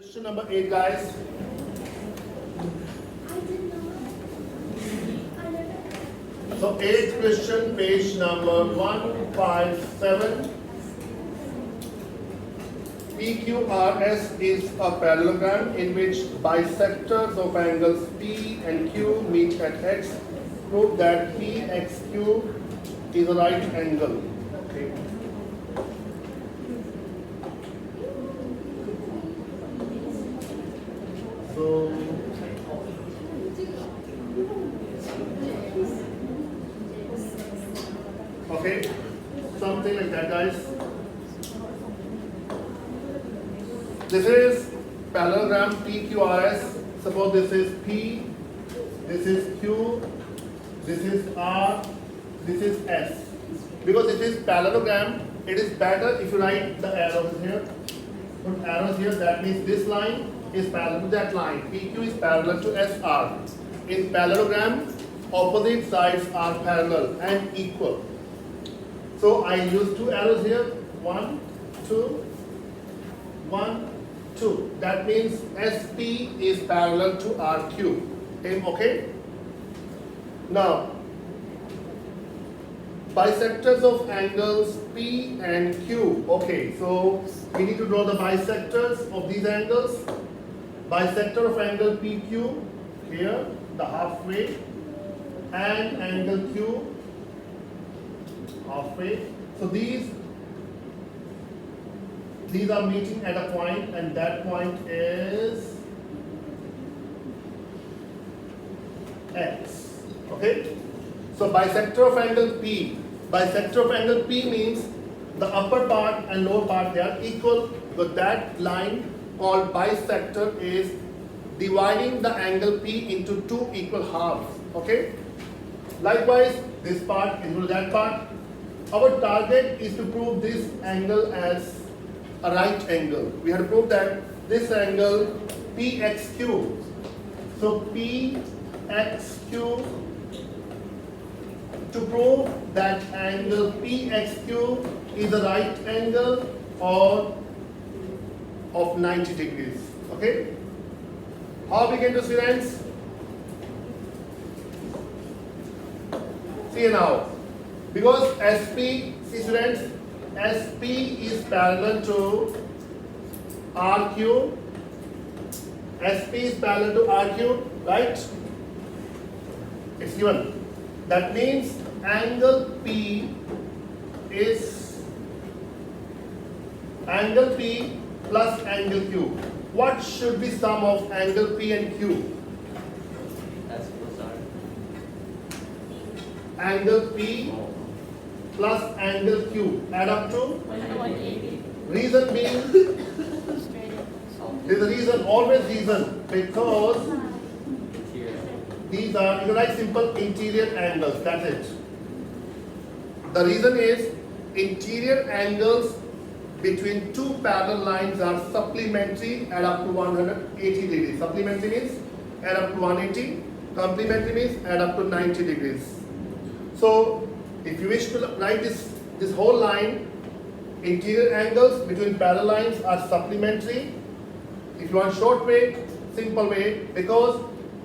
Question number 8, guys. So, 8th question, page number 157. PQRS is a parallelogram in which bisectors of angles P and Q meet at X. Prove that PXQ is a right angle. Okay. So, okay, something like that, guys. This is parallelogram PQRS. Suppose this is P, this is Q, this is R, this is S. Because it is parallelogram, it is better if you write the arrows here. Put arrows here, that means this line is parallel to that line. PQ is parallel to SR. In parallelogram, opposite sides are parallel and equal. So I use two arrows here. 1, 2, 1, 2. That means SP is parallel to RQ. Okay? Now, bisectors of angles P and Q. Okay, so we need to draw the bisectors of these angles. Bisector of angle PQ here, the halfway, and angle Q, halfway. So these are meeting at a point, and that point is X. Okay? So bisector of angle P. Bisector of angle P means the upper part and lower part, they are equal, because that line called bisector is dividing the angle P into two equal halves. Okay? Likewise, this part is to that part. Our target is to prove this angle as a right angle. We have to prove that this angle PXQ. So PXQ, to prove that angle PXQ is a right angle or of 90 degrees. Okay? How we can do, students? See now, because SP, see students, SP is parallel to RQ. SP is parallel to RQ, right? It's given. That means angle P is angle P plus angle Q. What should be sum of angle P and Q? Angle P plus angle Q add up to 180. reason being, there's a reason, always reason, because these are, you can write simple interior angles, that's it. The reason is interior angles between two parallel lines are supplementary, add up to 180 degrees. Supplementary means add up to 180, complementary means add up to 90 degrees. So if you wish to write this whole line, interior angles between parallel lines are supplementary. If you want short way, simple way, because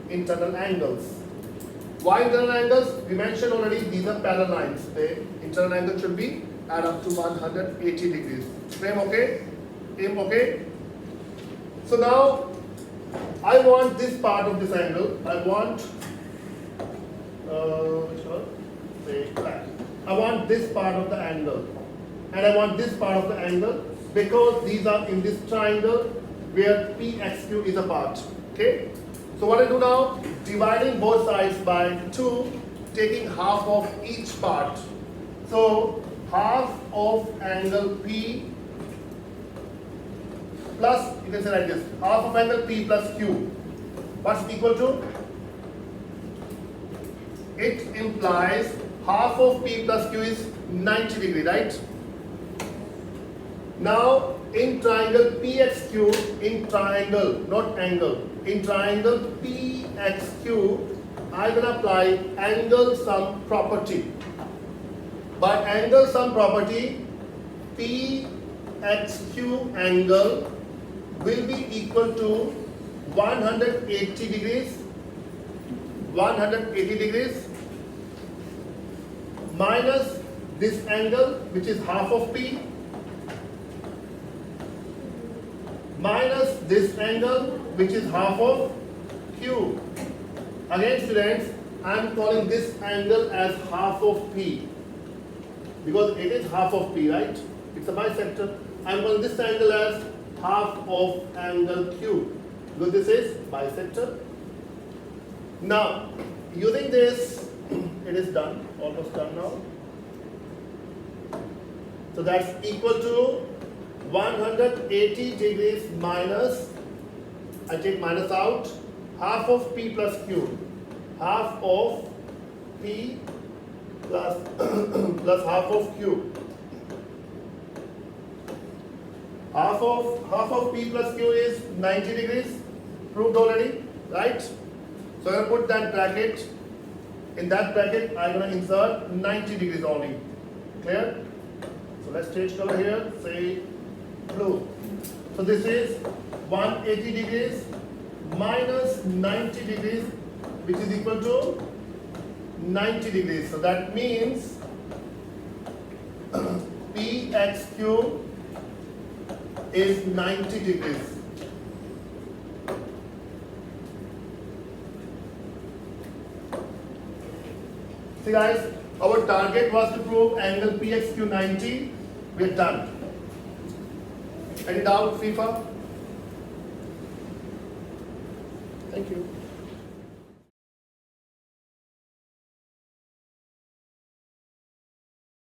internal angles. Why internal angles? We mentioned already, these are parallel lines. The internal angle should be add up to 180 degrees. Frame okay? Aim okay? So now I want this part of this angle. I want which one? Say back. I want this part of the angle, and I want this part of the angle, because these are in this triangle where PXQ is a part. Okay? So what I do now, dividing both sides by 2, taking half of each part. So half of angle P plus, you can say like this, half of angle P plus Q. What's equal to? It implies half of P plus Q is 90 degree, right? Now in triangle PXQ, in triangle, not angle, in triangle PXQ, I will apply angle sum property. By angle sum property, PXQ angle will be equal to 180 degrees, 180 degrees minus this angle, which is half of P, minus this angle, which is half of Q. Again, students, I am calling this angle as half of P because it is half of P, right? It's a bisector. I am calling this angle as half of angle Q because this is bisector. Now, using this, it is done, almost done now. So that's equal to 180 degrees minus, I take minus out, half of P plus Q, half of P plus, plus half of Q. Half of P plus Q is 90 degrees, proved already, right? So I'm going to put that bracket. In that bracket, I'm going to insert 90 degrees only. Clear? So let's change color here, say blue. So this is 180 degrees minus 90 degrees, which is equal to 90 degrees. So that means PXQ is 90 degrees. See guys, our target was to prove angle PXQ 90. We're done. Any doubt, FIFA? Thank you.